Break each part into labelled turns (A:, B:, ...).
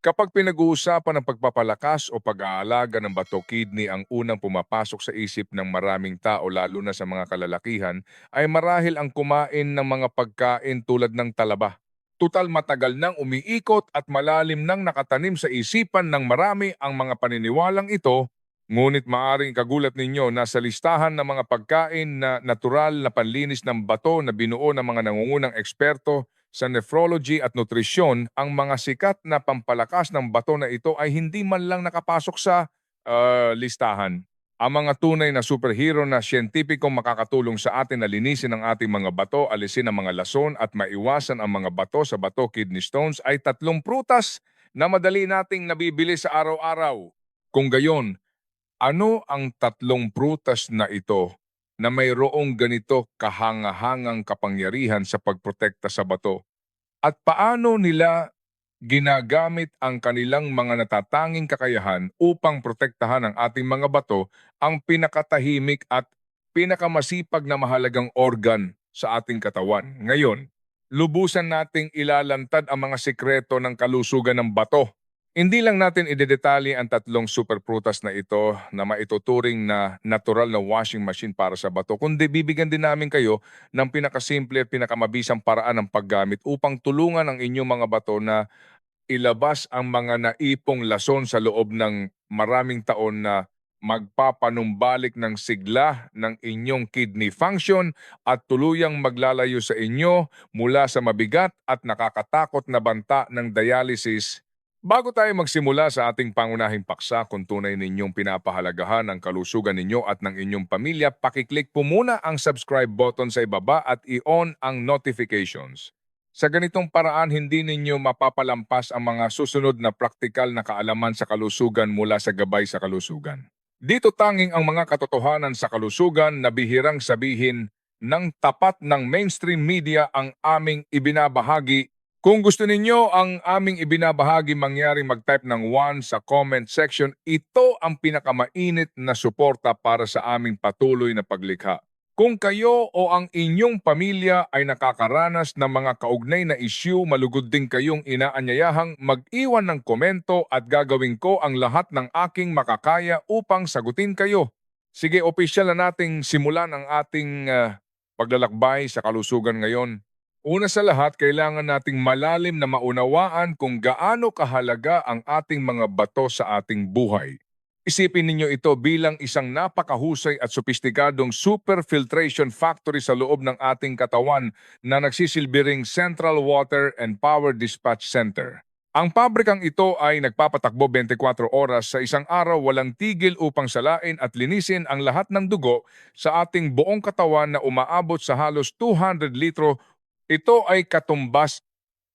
A: Kapag pinag-uusapan ng pagpapalakas o pag-aalaga ng bato kidney ang unang pumapasok sa isip ng maraming tao lalo na sa mga kalalakihan, ay marahil ang kumain ng mga pagkain tulad ng talaba. Tutal matagal nang umiikot at malalim nang nakatanim sa isipan ng marami ang mga paniniwalang ito, ngunit maaring kagulat ninyo na sa listahan ng mga pagkain na natural na panlinis ng bato na binuo ng mga nangungunang eksperto sa nephrology at nutrisyon, ang mga sikat na pampalakas ng bato na ito ay hindi man lang nakapasok sa listahan. Ang mga tunay na superhero na siyentipikong makakatulong sa atin na linisin ang ating mga bato, alisin ang mga lason at maiwasan ang mga bato sa bato kidney stones ay tatlong prutas na madali nating nabibili sa araw-araw. Kung gayon, ano ang tatlong prutas na ito na mayroong ganito kahangahangang kapangyarihan sa pagprotekta sa bato? At paano nila ginagamit ang kanilang mga natatanging kakayahan upang protektahan ang ating mga bato, ang pinakatahimik at pinakamasipag na mahalagang organ sa ating katawan? Ngayon, lubusan nating ilalantad ang mga sikreto ng kalusugan ng bato. Hindi lang natin idedetalye ang tatlong superprutas na ito na maituturing na natural na washing machine para sa bato, kundi bibigyan din namin kayo ng pinakasimple at pinakamabisang paraan ng paggamit upang tulungan ang inyong mga bato na ilabas ang mga naipong lason sa loob ng maraming taon na magpapanumbalik ng sigla ng inyong kidney function at tuluyang maglalayo sa inyo mula sa mabigat at nakakatakot na banta ng dialysis. Bago tayo magsimula sa ating pangunahing paksa, kung tunay ninyong pinapahalagahan ang kalusugan ninyo at ng inyong pamilya, pakiclick po muna ang subscribe button sa ibaba at i-on ang notifications. Sa ganitong paraan, hindi ninyo mapapalampas ang mga susunod na praktikal na kaalaman sa kalusugan mula sa Gabay sa Kalusugan. Dito tanging ang mga katotohanan sa kalusugan na bihirang sabihin ng tapat ng mainstream media ang aming ibinabahagi. Kung gusto ninyo ang aming ibinabahagi mangyari, mag-type ng 1 sa comment section. Ito ang pinakamainit na suporta para sa aming patuloy na paglikha. Kung kayo o ang inyong pamilya ay nakakaranas ng mga kaugnay na issue, malugod din kayong inaanyayahang mag-iwan ng komento at gagawin ko ang lahat ng aking makakaya upang sagutin kayo. Sige, opisyal na nating simulan ang ating paglalakbay sa kalusugan ngayon. Una sa lahat, kailangan nating malalim na maunawaan kung gaano kahalaga ang ating mga bato sa ating buhay. Isipin ninyo ito bilang isang napakahusay at sopistikadong super filtration factory sa loob ng ating katawan na nagsisilbing Central Water and Power Dispatch Center. Ang pabrikang ito ay nagpapatakbo 24 oras sa isang araw, walang tigil upang salain at linisin ang lahat ng dugo sa ating buong katawan na umaabot sa halos 200 litro. Ito ay katumbas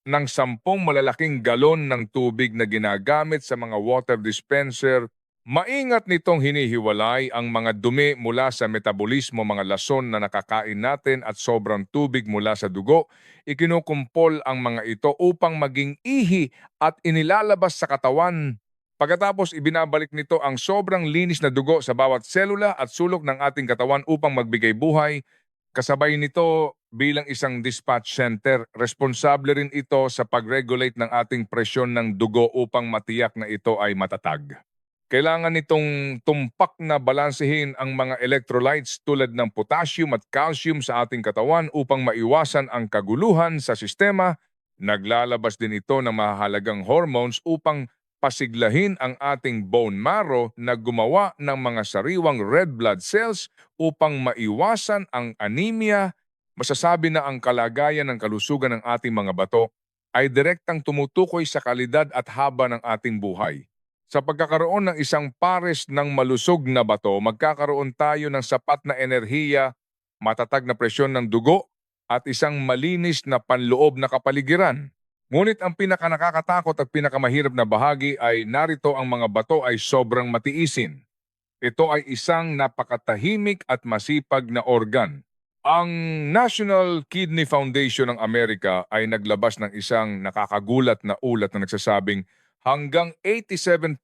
A: ng 10 malalaking galon ng tubig na ginagamit sa mga water dispenser. Maingat nitong hinihiwalay ang mga dumi mula sa metabolismo, mga lason na nakakain natin at sobrang tubig mula sa dugo. Ikinukumpol ang mga ito upang maging ihi at inilalabas sa katawan. Pagkatapos ibinabalik nito ang sobrang linis na dugo sa bawat selula at sulok ng ating katawan upang magbigay buhay. Kasabay nito, bilang isang dispatch center, responsable rin ito sa pag-regulate ng ating presyon ng dugo upang matiyak na ito ay matatag. Kailangan nitong tumpak na balansehin ang mga electrolytes tulad ng potassium at calcium sa ating katawan upang maiwasan ang kaguluhan sa sistema. Naglalabas din ito ng mahalagang hormones upang pasiglahin ang ating bone marrow na gumawa ng mga sariwang red blood cells upang maiwasan ang anemia. Masasabi na ang kalagayan ng kalusugan ng ating mga bato ay direktang tumutukoy sa kalidad at haba ng ating buhay. Sa pagkakaroon ng isang pares ng malusog na bato, magkakaroon tayo ng sapat na enerhiya, matatag na presyon ng dugo, at isang malinis na panloob na kapaligiran. Ngunit ang pinakanakakatakot at pinakamahirap na bahagi ay narito: ang mga bato ay sobrang matiisin. Ito ay isang napakatahimik at masipag na organ. Ang National Kidney Foundation ng Amerika ay naglabas ng isang nakakagulat na ulat na nagsasabing hanggang 87%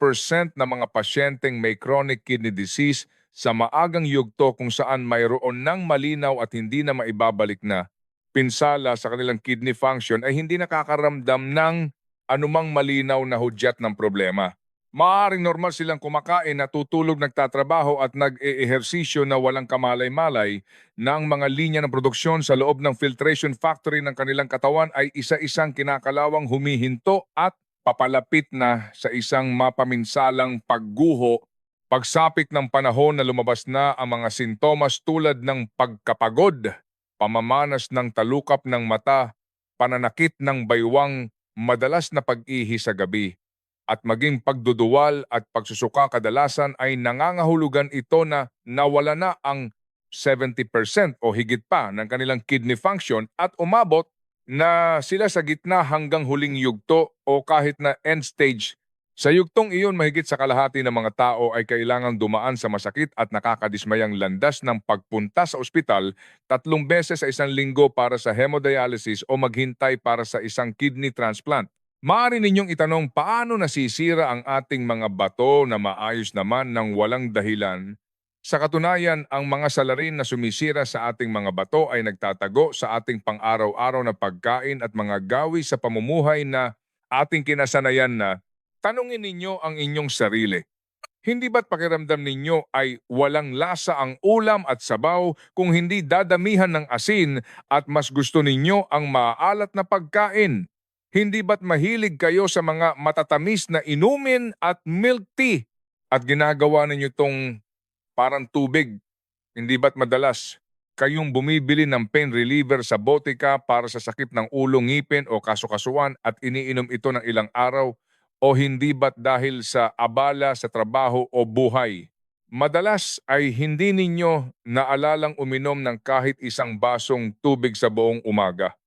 A: ng mga pasyenteng may chronic kidney disease sa maagang yugto kung saan mayroon ng malinaw at hindi na maibabalik na pinsala sa kanilang kidney function ay hindi nakakaramdam ng anumang malinaw na hudyat ng problema. Maaaring normal silang kumakain, natutulog, nagtatrabaho at nag-eehersisyo na walang kamalay-malay na ang mga linya ng produksyon sa loob ng filtration factory ng kanilang katawan ay isa-isang kinakalawang humihinto at papalapit na sa isang mapaminsalang pagguho. Pagsapit ng panahon na lumabas na ang mga sintomas tulad ng pagkapagod, pamamanas ng talukap ng mata, pananakit ng baywang, madalas na pag-ihi sa gabi, at maging pagduduwal at pagsusuka kadalasan ay nangangahulugan ito na nawala na ang 70% o higit pa ng kanilang kidney function at umabot na sila sa gitna hanggang huling yugto o kahit na end stage. Sa yugtong iyon, mahigit sa kalahati ng mga tao ay kailangang dumaan sa masakit at nakakadismayang landas ng pagpunta sa ospital 3 beses sa isang linggo para sa hemodialysis o maghintay para sa isang kidney transplant. Maaari ninyong itanong paano nasisira ang ating mga bato na maayos naman ng walang dahilan. Sa katunayan, ang mga salarin na sumisira sa ating mga bato ay nagtatago sa ating pang-araw-araw na pagkain at mga gawi sa pamumuhay na ating kinasanayan na. Tanungin ninyo ang inyong sarili. Hindi ba't pakiramdam ninyo ay walang lasa ang ulam at sabaw kung hindi dadamihan ng asin at mas gusto ninyo ang maalat na pagkain? Hindi ba't mahilig kayo sa mga matatamis na inumin at milk tea at ginagawa ninyo itong parang tubig? Hindi ba't madalas kayong bumibili ng pain reliever sa botika para sa sakit ng ulo, ngipin o kasukasuan at iniinom ito ng ilang araw? O hindi ba't dahil sa abala sa trabaho o buhay? Madalas ay hindi ninyo naalalang uminom ng kahit isang basong tubig sa buong umaga.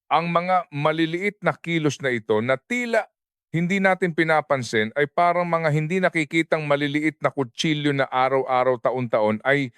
A: Ang mga maliliit na kilos na ito na tila hindi natin pinapansin ay parang mga hindi nakikitang maliliit na kutsilyo na araw-araw, taon-taon ay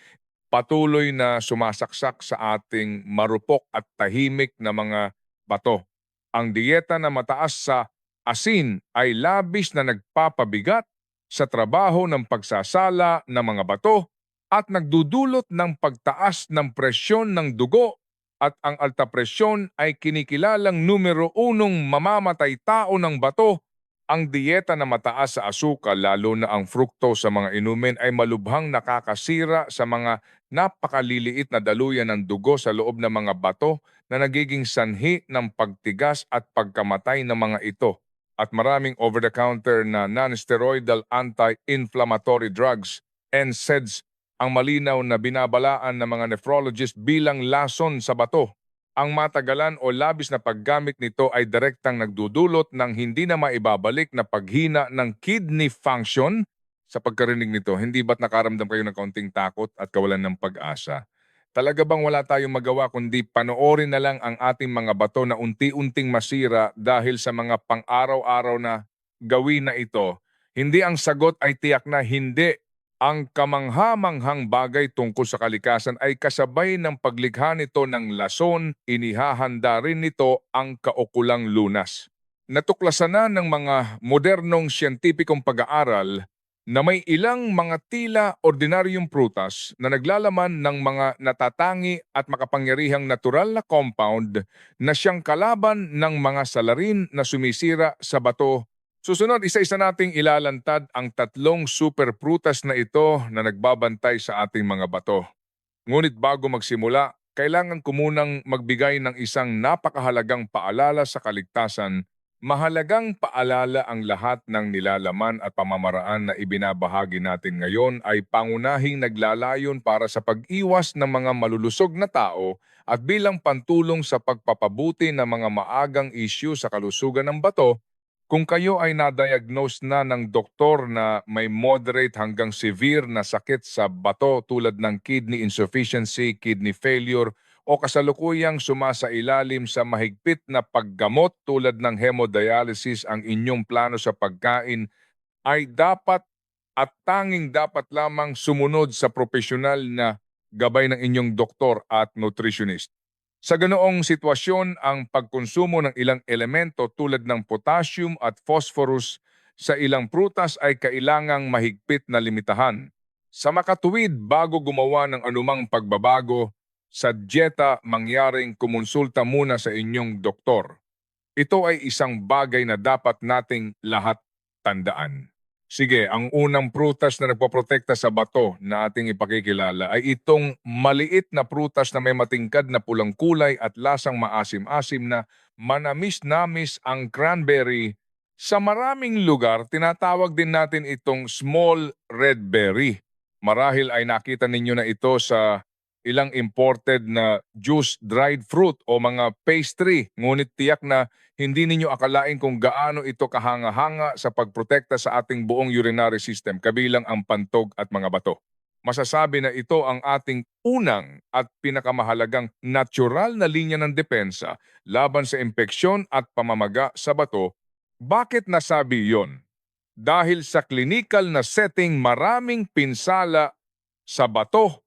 A: patuloy na sumasaksak sa ating marupok at tahimik na mga bato. Ang diyeta na mataas sa asin ay labis na nagpapabigat sa trabaho ng pagsasala ng mga bato at nagdudulot ng pagtaas ng presyon ng dugo, at ang alta presyon ay kinikilalang numero 1 mamamatay tao ng bato. Ang diyeta na mataas sa asukal, lalo na ang fructose sa mga inumin, ay malubhang nakakasira sa mga napakaliliit na daluyan ng dugo sa loob ng mga bato na nagiging sanhi ng pagtigas at pagkamatay ng mga ito. At maraming over-the-counter na non-steroidal anti-inflammatory drugs, NSAIDs, ang malinaw na binabalaan ng mga nephrologist bilang lason sa bato. Ang matagalan o labis na paggamit nito ay direktang nagdudulot ng hindi na maibabalik na paghina ng kidney function. Sa pagkarinig nito, hindi ba't nakaramdam kayo ng kaunting takot at kawalan ng pag-asa? Talaga bang wala tayong magawa kundi panoorin na lang ang ating mga bato na unti-unting masira dahil sa mga pang-araw-araw na gawin na ito? Hindi, ang sagot ay tiyak na hindi. Ang kamangha-manghang bagay tungkol sa kalikasan ay kasabay ng paglikha nito ng lason, inihahanda rin nito ang kaukulang lunas. Natuklasan na ng mga modernong siyentipikong pag-aaral na may ilang mga tila ordinaryong prutas na naglalaman ng mga natatangi at makapangyarihang natural na compound na siyang kalaban ng mga salarin na sumisira sa bato. Susunod, isa-isa nating ilalantad ang 3 super prutas na ito na nagbabantay sa ating mga bato. Ngunit bago magsimula, kailangan ko munang magbigay ng isang napakahalagang paalala sa kaligtasan. Mahalagang paalala, ang lahat ng nilalaman at pamamaraan na ibinabahagi natin ngayon ay pangunahing naglalayon para sa pag-iwas ng mga malulusog na tao at bilang pantulong sa pagpapabuti ng mga maagang issue sa kalusugan ng bato. Kung kayo ay na-diagnose na ng doktor na may moderate hanggang severe na sakit sa bato tulad ng kidney insufficiency, kidney failure, o kasalukuyang sumasailalim sa mahigpit na paggamot tulad ng hemodialysis, ang inyong plano sa pagkain ay dapat at tanging dapat lamang sumunod sa profesional na gabay ng inyong doktor at nutritionist. Sa ganoong sitwasyon, ang pagkonsumo ng ilang elemento tulad ng potassium at phosphorus sa ilang prutas ay kailangang mahigpit na limitahan. Sa makatuwid, bago gumawa ng anumang pagbabago sa dieta, mangyaring kumonsulta muna sa inyong doktor. Ito ay isang bagay na dapat nating lahat tandaan. Sige, ang unang prutas na nagpoprotekta sa bato na ating ipakikilala ay itong maliit na prutas na may matingkad na pulang kulay at lasang maasim-asim na manamis-namis ang cranberry. Sa maraming lugar, tinatawag din natin itong small red berry. Marahil ay nakita ninyo na ito sa ilang imported na juice dried fruit o mga pastry. Ngunit tiyak na hindi ninyo akalain kung gaano ito kahanga-hanga sa pagprotekta sa ating buong urinary system, kabilang ang pantog at mga bato. Masasabi na ito ang ating unang at pinakamahalagang natural na linya ng depensa laban sa impeksyon at pamamaga sa bato. Bakit nasabi yon? Dahil sa clinical na setting, maraming pinsala sa bato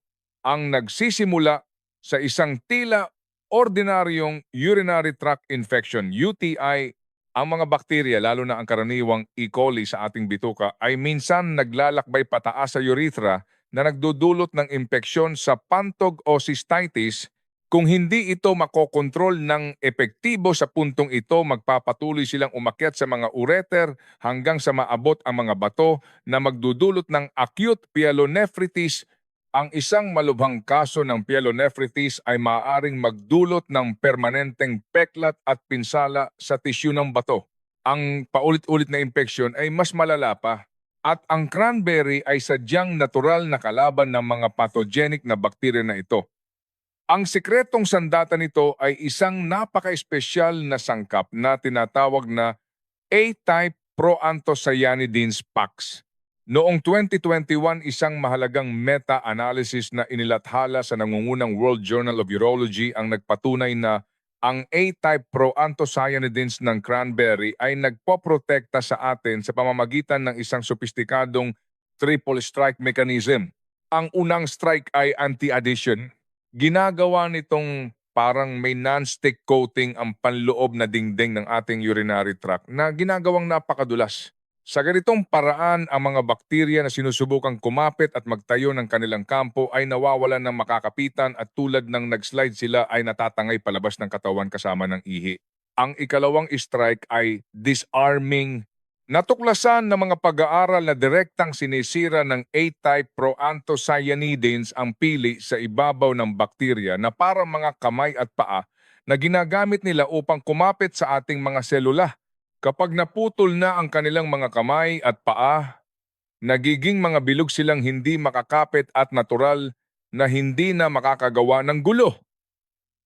A: ang nagsisimula sa isang tila ordinaryong urinary tract infection, UTI. Ang mga bakterya, lalo na ang karaniwang E. coli sa ating bituka, ay minsan naglalakbay pataas sa urethra na nagdudulot ng impeksyon sa pantog o cystitis. Kung hindi ito makokontrol ng epektibo sa puntong ito, magpapatuloy silang umakyat sa mga ureter hanggang sa maabot ang mga bato na magdudulot ng acute pyelonephritis. Ang isang malubhang kaso ng pyelonephritis ay maaaring magdulot ng permanenteng peklat at pinsala sa tisyu ng bato. Ang paulit-ulit na impeksyon ay mas malala pa. At ang cranberry ay sadyang natural na kalaban ng mga pathogenic na bakterya na ito. Ang sikretong sandata nito ay isang napaka-espesyal na sangkap na tinatawag na A-type proanthocyanidins PAX. Noong 2021, isang mahalagang meta-analysis na inilathala sa nangungunang World Journal of Urology ang nagpatunay na ang A-type proanthocyanidins ng cranberry ay nagpoprotekta sa atin sa pamamagitan ng isang sopistikadong triple strike mechanism. Ang unang strike ay anti-adhesion. Ginagawa nitong parang may non-stick coating ang panloob na dingding ng ating urinary tract na ginagawang napakadulas. Sa ganitong paraan, ang mga bakterya na sinusubukang kumapit at magtayo ng kanilang kampo ay nawawalan ng makakapitan at tulad ng nag-slide sila ay natatangay palabas ng katawan kasama ng ihi. Ang ikalawang strike ay disarming. Natuklasan ng mga pag-aaral na direktang sinisira ng A-type proanthocyanidins ang pili sa ibabaw ng bakterya na parang mga kamay at paa na ginagamit nila upang kumapit sa ating mga selula. Kapag naputol na ang kanilang mga kamay at paa, nagiging mga bilog silang hindi makakapit at natural na hindi na makakagawa ng gulo.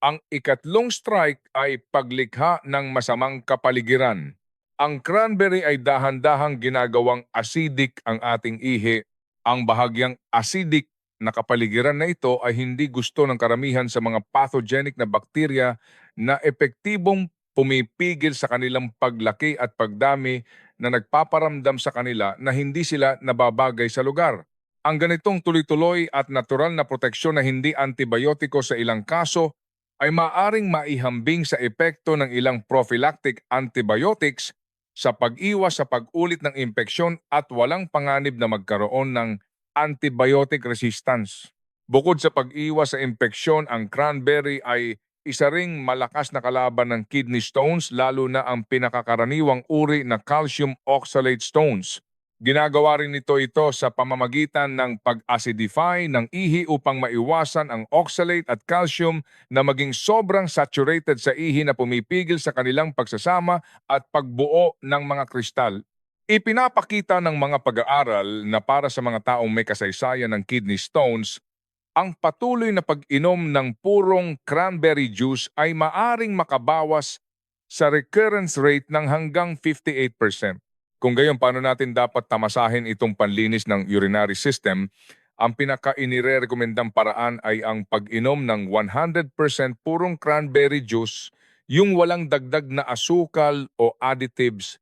A: Ang ikatlong strike ay paglikha ng masamang kapaligiran. Ang cranberry ay dahan-dahang ginagawang acidic ang ating ihi. Ang bahagyang acidic na kapaligiran na ito ay hindi gusto ng karamihan sa mga pathogenic na bakterya na epektibong pumipigil sa kanilang paglaki at pagdami na nagpaparamdam sa kanila na hindi sila nababagay sa lugar. Ang ganitong tuloy-tuloy at natural na proteksyon na hindi antibiotiko sa ilang kaso ay maaring maihambing sa epekto ng ilang prophylactic antibiotics sa pag-iwas sa pag-ulit ng impeksyon at walang panganib na magkaroon ng antibiotic resistance. Bukod sa pag-iwas sa impeksyon, ang cranberry ay isa ring malakas na kalaban ng kidney stones, lalo na ang pinakakaraniwang uri na calcium oxalate stones. Ginagawa rin ito sa pamamagitan ng pag-acidify ng ihi upang maiwasan ang oxalate at calcium na maging sobrang saturated sa ihi na pumipigil sa kanilang pagsasama at pagbuo ng mga kristal. Ipinapakita ng mga pag-aaral na para sa mga taong may kasaysayan ng kidney stones, ang patuloy na pag-inom ng purong cranberry juice ay maaring makabawas sa recurrence rate ng hanggang 58%. Kung gayon, paano natin dapat tamasahin itong panlinis ng urinary system? Ang pinaka-inirekomendang paraan ay ang pag-inom ng 100% purong cranberry juice, yung walang dagdag na asukal o additives.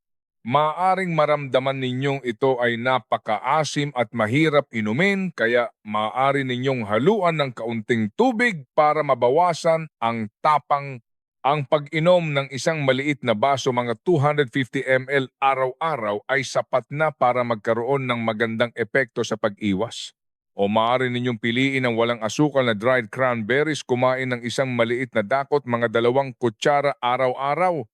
A: Maaring maramdaman ninyong ito ay napakaasim at mahirap inumin, kaya maaari ninyong haluan ng kaunting tubig para mabawasan ang tapang. Ang pag-inom ng isang maliit na baso, mga 250 ml araw-araw, ay sapat na para magkaroon ng magandang epekto sa pag-iwas. O maaari ninyong piliin ang walang asukal na dried cranberries, kumain ng isang maliit na dakot, mga 2 kutsara araw-araw.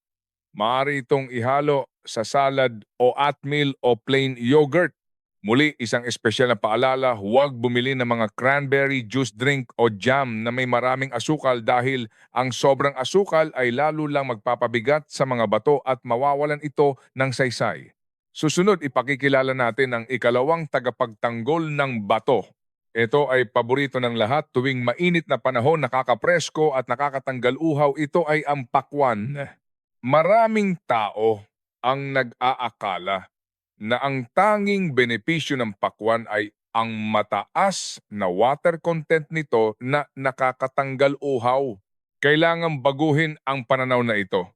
A: Maaari itong ihalo sa salad o oatmeal o plain yogurt. Muli, isang espesyal na paalala, huwag bumili ng mga cranberry juice drink o jam na may maraming asukal dahil ang sobrang asukal ay lalo lang magpapabigat sa mga bato at mawawalan ito ng saysay. Susunod, ipakikilala natin ang ikalawang tagapagtanggol ng bato. Ito ay paborito ng lahat tuwing mainit na panahon, nakakapresko at nakakatanggal uhaw. Ito ay ang pakwan. Maraming tao ang nag-aakala na ang tanging benepisyo ng pakwan ay ang mataas na water content nito na nakakatanggal uhaw. Kailangang baguhin ang pananaw na ito.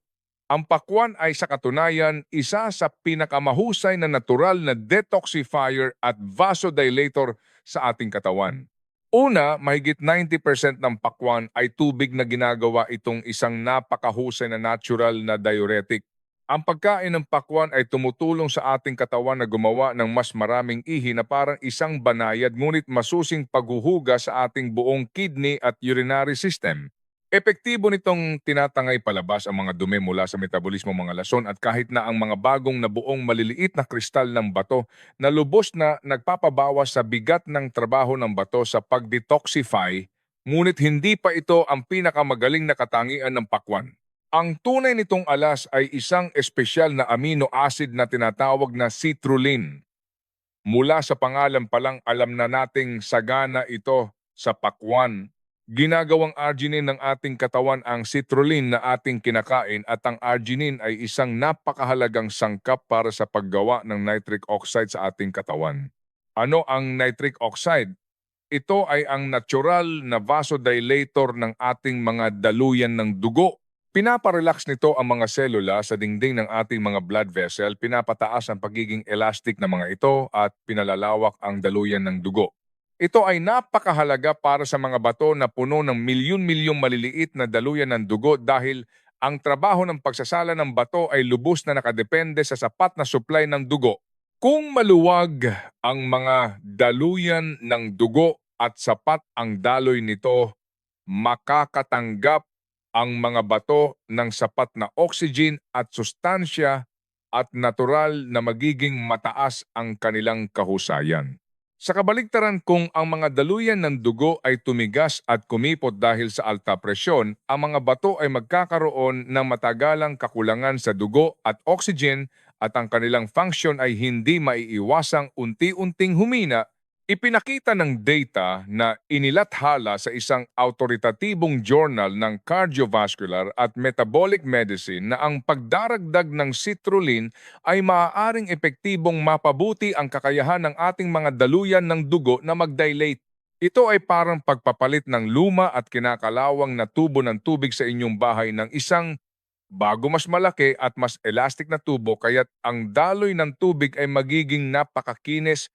A: Ang pakwan ay sa katunayan isa sa pinakamahusay na natural na detoxifier at vasodilator sa ating katawan. Una, mahigit 90% ng pakwan ay tubig na ginagawa itong isang napakahusay na natural na diuretic. Ang pagkain ng pakwan ay tumutulong sa ating katawan na gumawa ng mas maraming ihi na parang isang banayad ngunit masusing paghuhuga sa ating buong kidney at urinary system. Epektibo nitong tinatangay palabas ang mga dumi mula sa metabolismo mga lason at kahit na ang mga bagong nabuong maliliit na kristal ng bato na lubos na nagpapabawas sa bigat ng trabaho ng bato sa pag-detoxify, ngunit hindi pa ito ang pinakamagaling na katangian ng pakwan. Ang tunay nitong alas ay isang espesyal na amino acid na tinatawag na citrulline. Mula sa pangalan pa lang alam na nating sagana ito sa pakwan. Ginagawang arginine ng ating katawan ang citrulline na ating kinakain at ang arginine ay isang napakahalagang sangkap para sa paggawa ng nitric oxide sa ating katawan. Ano ang nitric oxide? Ito ay ang natural na vasodilator ng ating mga daluyan ng dugo. Pinaparelax nito ang mga selula sa dingding ng ating mga blood vessel, pinapataas ang pagiging elastic ng mga ito at pinalalawak ang daluyan ng dugo. Ito ay napakahalaga para sa mga bato na puno ng milyon-milyong maliliit na daluyan ng dugo dahil ang trabaho ng pagsasala ng bato ay lubos na nakadepende sa sapat na supply ng dugo. Kung maluwag ang mga daluyan ng dugo at sapat ang daloy nito, makakatanggap ang mga bato ng sapat na oxygen at sustansya at natural na magiging mataas ang kanilang kahusayan. Sa kabaligtaran, kung ang mga daluyan ng dugo ay tumigas at kumipot dahil sa alta presyon, ang mga bato ay magkakaroon ng matagalang kakulangan sa dugo at oxygen at ang kanilang function ay hindi maiiwasang unti-unting humina. Ipinakita ng data na inilathala sa isang autoritatibong journal ng cardiovascular at metabolic medicine na ang pagdaragdag ng citrulline ay maaaring epektibong mapabuti ang kakayahan ng ating mga daluyan ng dugo na mag-dilate. Ito ay parang pagpapalit ng luma at kinakalawang na tubo ng tubig sa inyong bahay ng isang bago mas malaki at mas elastic na tubo kaya't ang daloy ng tubig ay magiging napakakinis.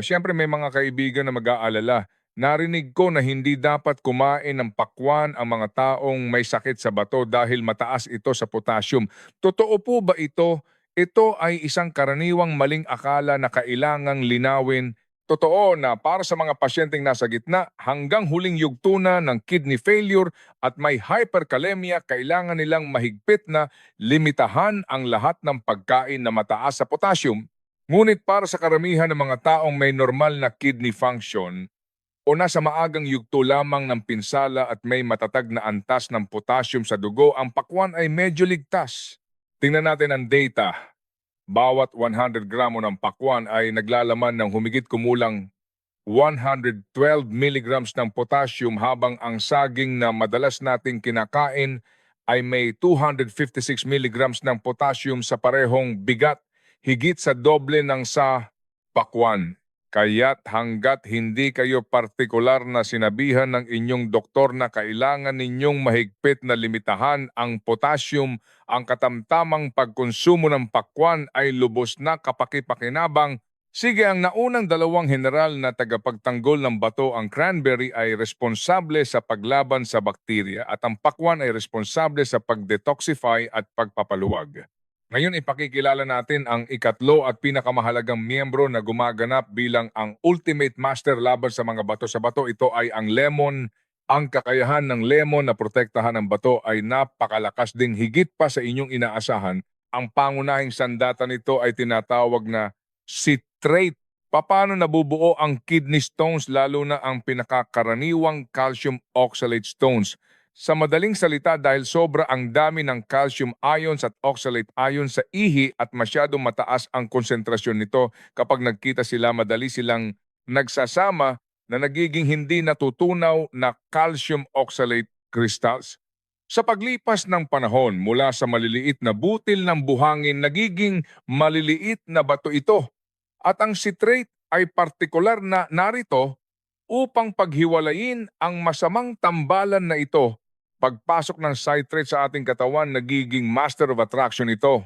A: Siyempre may mga kaibigan na mag-aalala. Narinig ko na hindi dapat kumain ng pakwan ang mga taong may sakit sa bato dahil mataas ito sa potassium. Totoo po ba ito? Ito ay isang karaniwang maling akala na kailangang linawin. Totoo na para sa mga pasyenteng nasa gitna hanggang huling yugto na ng kidney failure at may hyperkalemia, kailangan nilang mahigpit na limitahan ang lahat ng pagkain na mataas sa potassium. Ngunit para sa karamihan ng mga taong may normal na kidney function o nasa maagang yugto lamang ng pinsala at may matatag na antas ng potassium sa dugo, ang pakwan ay medyo ligtas. Tingnan natin ang data. Bawat 100 gramo ng pakwan ay naglalaman ng humigit kumulang 112 milligrams ng potassium habang ang saging na madalas nating kinakain ay may 256 milligrams ng potassium sa parehong bigat, higit sa doble ng sa pakwan. Kaya't hanggat hindi kayo partikular na sinabihan ng inyong doktor na kailangan ninyong mahigpit na limitahan ang potassium, ang katamtamang pagkonsumo ng pakwan ay lubos na kapakipakinabang. Sige, ang naunang dalawang general na tagapagtanggol ng bato, ang cranberry ay responsable sa paglaban sa bakterya at ang pakwan ay responsable sa pag-detoxify at pagpapaluwag. Ngayon ipakikilala natin ang ikatlo at pinakamahalagang miyembro na gumaganap bilang ang ultimate master laban sa mga bato sa bato. Ito ay ang lemon Ang kakayahan ng lemon na protektahan ng bato ay napakalakas ding higit pa sa inyong inaasahan. Ang pangunahing sandata nito ay tinatawag na citrate. Paano nabubuo ang kidney stones lalo na ang pinakakaraniwang calcium oxalate stones? Sa madaling salita, dahil sobra ang dami ng calcium ions at oxalate ions sa ihi at masyadong mataas ang konsentrasyon nito, kapag nagkita sila, madali silang nagsasama na nagiging hindi natutunaw na calcium oxalate crystals. Sa paglipas ng panahon, mula sa maliliit na butil ng buhangin, nagiging maliliit na bato ito. At ang citrate ay partikular na narito upang paghiwalayin ang masamang tambalan na ito. Pagpasok ng citrate sa ating katawan, nagiging master of attraction ito.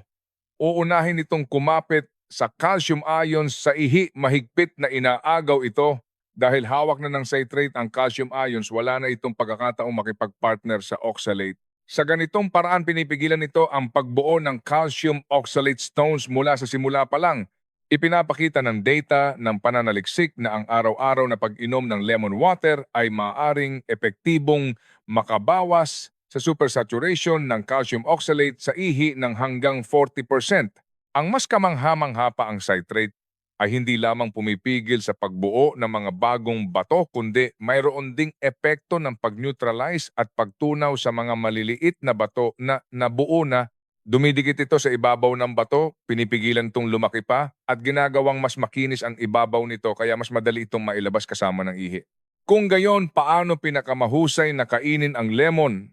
A: Uunahin itong kumapit sa calcium ions sa ihi, mahigpit na inaagaw ito. Dahil hawak na ng citrate ang calcium ions, wala na itong pagkakataong makipagpartner sa oxalate. Sa ganitong paraan, pinipigilan nito ang pagbuo ng calcium oxalate stones mula sa simula pa lang. Ipinapakita ng data ng pananaliksik na ang araw-araw na pag-inom ng lemon water ay maaaring epektibong makabawas sa supersaturation ng calcium oxalate sa ihi ng hanggang 40%. Ang mas kamangha-mangha pa, ang citrate ay hindi lamang pumipigil sa pagbuo ng mga bagong bato, kundi mayroon ding epekto ng pag-neutralize at pagtunaw sa mga maliliit na bato na nabuo na. Dumidikit ito sa ibabaw ng bato, pinipigilan itong lumaki pa, at ginagawang mas makinis ang ibabaw nito, kaya mas madali itong mailabas kasama ng ihi. Kung gayon, paano pinakamahusay na kainin ang lemon?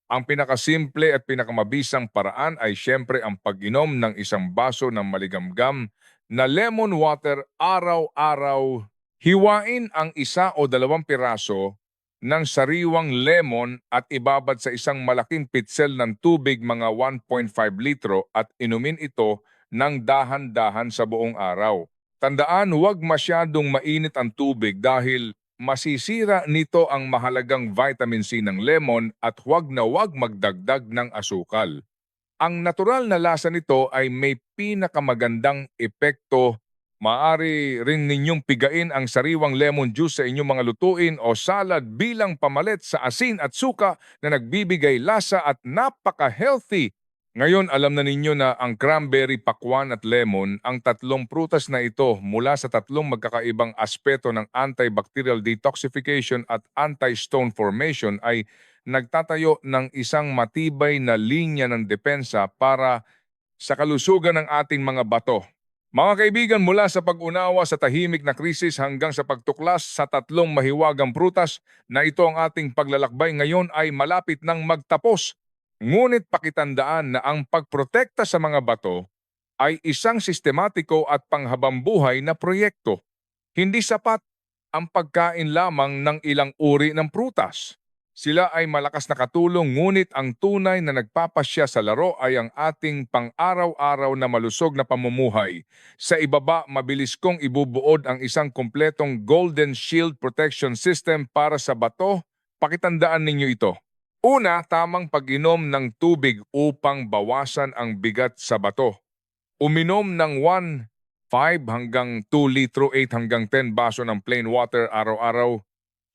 A: Ang pinakasimple at pinakamabisang paraan ay siyempre ang pag-inom ng isang baso ng maligamgam na lemon water araw-araw. Hiwain ang 1 o 2 piraso ng sariwang lemon at ibabad sa isang malaking pitsel ng tubig, mga 1.5 litro, at inumin ito ng dahan-dahan sa buong araw. Tandaan, huwag masyadong mainit ang tubig dahil masisira nito ang mahalagang vitamin C ng lemon, at huwag na huwag magdagdag ng asukal. Ang natural na lasa nito ay may pinakamagandang epekto. Maaari rin ninyong pigain ang sariwang lemon juice sa inyong mga lutuin o salad bilang pamalit sa asin at suka na nagbibigay lasa at napaka-healthy. Ngayon, alam na ninyo na ang cranberry, pakwan at lemon, ang tatlong prutas na ito, mula sa tatlong magkakaibang aspeto ng antibacterial detoxification at anti-stone formation, ay nagtatayo ng isang matibay na linya ng depensa para sa kalusugan ng ating mga bato. Mga kaibigan, mula sa pag-unawa sa tahimik na krisis hanggang sa pagtuklas sa tatlong mahiwagang prutas na ito, ang ating paglalakbay ngayon ay malapit nang magtapos. Ngunit pakitandaan na ang pagprotekta sa mga bato ay isang sistematiko at panghabambuhay na proyekto. Hindi sapat ang pagkain lamang ng ilang uri ng prutas. Sila ay malakas na katulong, ngunit ang tunay na nagpapasya sa laro ay ang ating pang-araw-araw na malusog na pamumuhay. Sa ibaba, mabilis kong ibubuod ang isang kompletong Golden Shield Protection System para sa bato. Pakitandaan ninyo ito. Una, tamang pag-inom ng tubig upang bawasan ang bigat sa bato. Uminom ng 1.5 hanggang 2 litro, 8 hanggang 10 baso ng plain water araw-araw.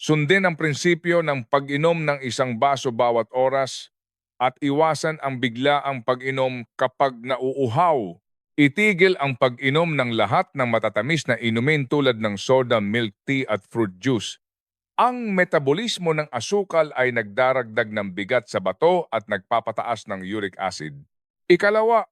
A: Sundin ang prinsipyo ng pag-inom ng 1 baso bawat oras at iwasan ang biglaang pag-inom kapag nauuhaw. Itigil ang pag-inom ng lahat ng matatamis na inumin tulad ng soda, milk tea at fruit juice. Ang metabolismo ng asukal ay nagdaragdag ng bigat sa bato at nagpapataas ng uric acid. Ikalawa,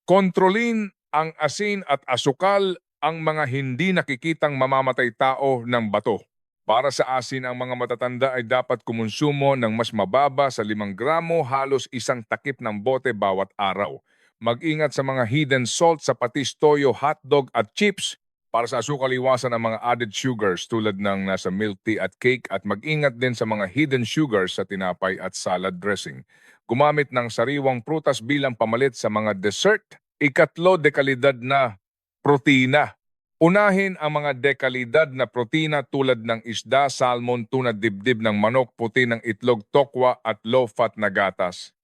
A: kontrolin ang asin at asukal, ang mga hindi nakikitang mamamatay tao ng bato. Para sa asin, ang mga matatanda ay dapat kumonsumo ng mas mababa sa 5 gramo, halos 1 takip ng bote bawat araw. Mag-ingat sa mga hidden salt sa patis, toyo, hotdog at chips. Para sa asukal, iwasan ang mga added sugars tulad ng nasa milk tea at cake, at mag-ingat din sa mga hidden sugars sa tinapay at salad dressing. Gumamit ng sariwang prutas bilang pamalit sa mga dessert. Ikatlo, dekalidad na protina. Unahin ang mga dekalidad na protina tulad ng isda, salmon, tuna, dibdib ng manok, puti ng itlog, tokwa at low-fat na gatas.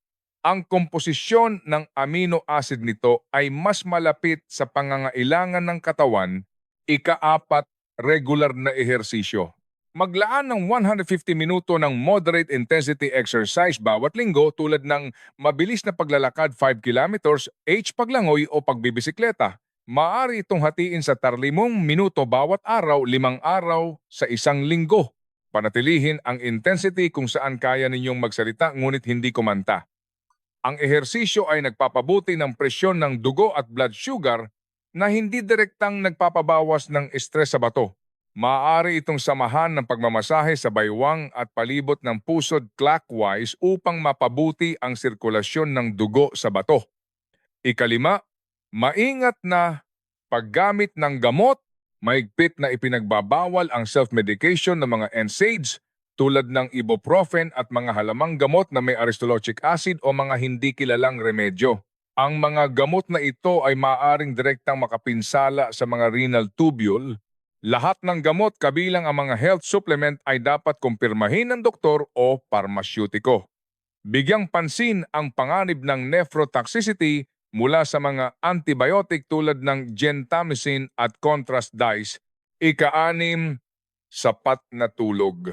A: Ang komposisyon ng amino acid nito ay mas malapit sa pangangailangan ng katawan. Ika-4, regular na ehersisyo. Maglaan ng 150 minuto ng moderate intensity exercise bawat linggo tulad ng mabilis na paglalakad 5 kilometers, paglangoy o pagbibisikleta. Maaari itong hatiin sa 30 minuto bawat araw, 5 araw sa isang linggo. Panatilihin ang intensity kung saan kaya ninyong magsalita ngunit hindi kumanta. Ang ehersisyo ay nagpapabuti ng presyon ng dugo at blood sugar na hindi direktang nagpapabawas ng stress sa bato. Maaari itong samahan ng pagmamasahe sa baywang at palibot ng pusod clockwise upang mapabuti ang sirkulasyon ng dugo sa bato. Ikalima, maingat na paggamit ng gamot. Mahigpit na ipinagbabawal ang self-medication ng mga NSAIDs tulad ng ibuprofen at mga halamang gamot na may aristolochic acid o mga hindi kilalang remedyo. Ang mga gamot na ito ay maaaring direktang makapinsala sa mga renal tubule. Lahat ng gamot kabilang ang mga health supplement ay dapat kumpirmahin ng doktor o parmasyutiko. Bigyang pansin ang panganib ng nephrotoxicity mula sa mga antibiotic tulad ng gentamicin at contrast dyes. Ika-6, sapat na tulog.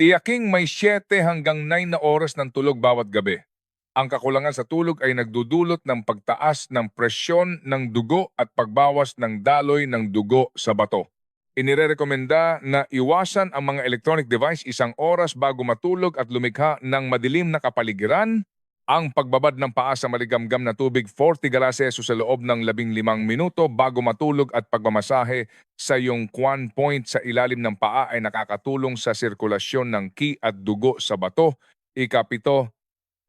A: Tiyaking may 7 hanggang 9 na oras ng tulog bawat gabi. Ang kakulangan sa tulog ay nagdudulot ng pagtaas ng presyon ng dugo at pagbawas ng daloy ng dugo sa bato. Inirekomenda na iwasan ang mga electronic device 1 oras bago matulog at lumikha ng madilim na kapaligiran. Ang pagbabad ng paa sa maligamgam na tubig 40 galases sa loob ng 15 minuto bago matulog at pagmamasahe sa iyong quan point sa ilalim ng paa ay nakakatulong sa sirkulasyon ng ki at dugo sa bato. Ika-7,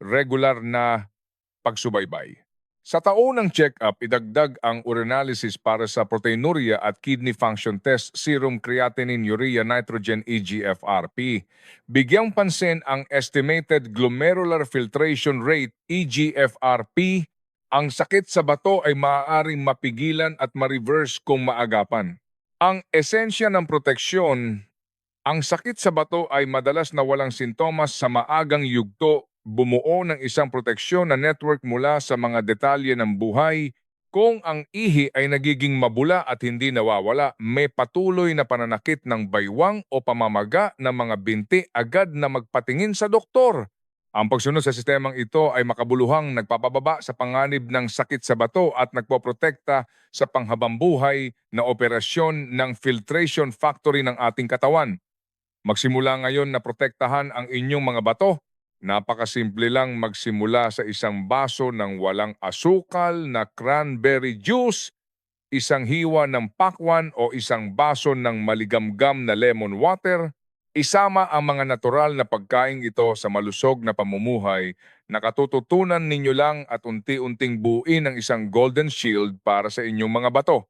A: regular na pagsubaybay. Sa taunang check-up, idagdag ang urinalysis para sa proteinuria at kidney function test, serum creatinine, urea nitrogen, eGFRP. Bigyang pansin ang estimated glomerular filtration rate, eGFRP. Ang sakit sa bato ay maaaring mapigilan at ma-reverse kung maagapan. Ang esensya ng proteksyon, ang sakit sa bato ay madalas na walang sintomas sa maagang yugto. Bumuo ng isang proteksyon na network mula sa mga detalye ng buhay. Kung ang ihi ay nagiging mabula at hindi nawawala, may patuloy na pananakit ng baywang o pamamaga ng mga binti, agad na magpatingin sa doktor. Ang pagsunod sa sistemang ito ay makabuluhang nagpapababa sa panganib ng sakit sa bato at nagpoprotekta sa panghabang buhay na operasyon ng filtration factory ng ating katawan. Magsimula ngayon na protektahan ang inyong mga bato. Napakasimple lang magsimula sa isang baso ng walang asukal na cranberry juice, isang hiwa ng pakwan o isang baso ng maligamgam na lemon water. Isama ang mga natural na pagkain ito sa malusog na pamumuhay na katututunan ninyo lang at unti-unting buuin ng isang golden shield para sa inyong mga bato.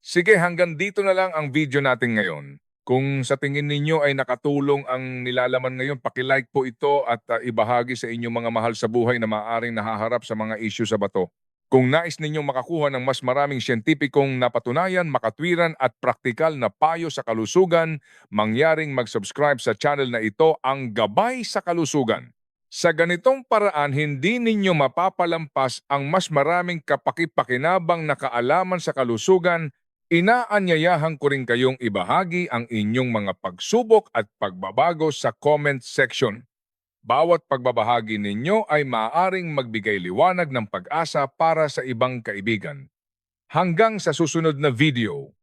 A: Sige, hanggang dito na lang ang video natin ngayon. Kung sa tingin ninyo ay nakatulong ang nilalaman ngayon, paki-like po ito at ibahagi sa inyong mga mahal sa buhay na maaaring nahaharap sa mga issue sa bato. Kung nais ninyong makakuha ng mas maraming siyentipikong napatunayan, makatwiran at praktikal na payo sa kalusugan, mangyaring mag-subscribe sa channel na ito, ang Gabay sa Kalusugan. Sa ganitong paraan, hindi ninyo mapapalampas ang mas maraming kapakipakinabang na kaalaman sa kalusugan. Inaanyayahan ko rin kayong ibahagi ang inyong mga pagsubok at pagbabago sa comment section. Bawat pagbabahagi ninyo ay maaaring magbigay liwanag ng pag-asa para sa ibang kaibigan. Hanggang sa susunod na video.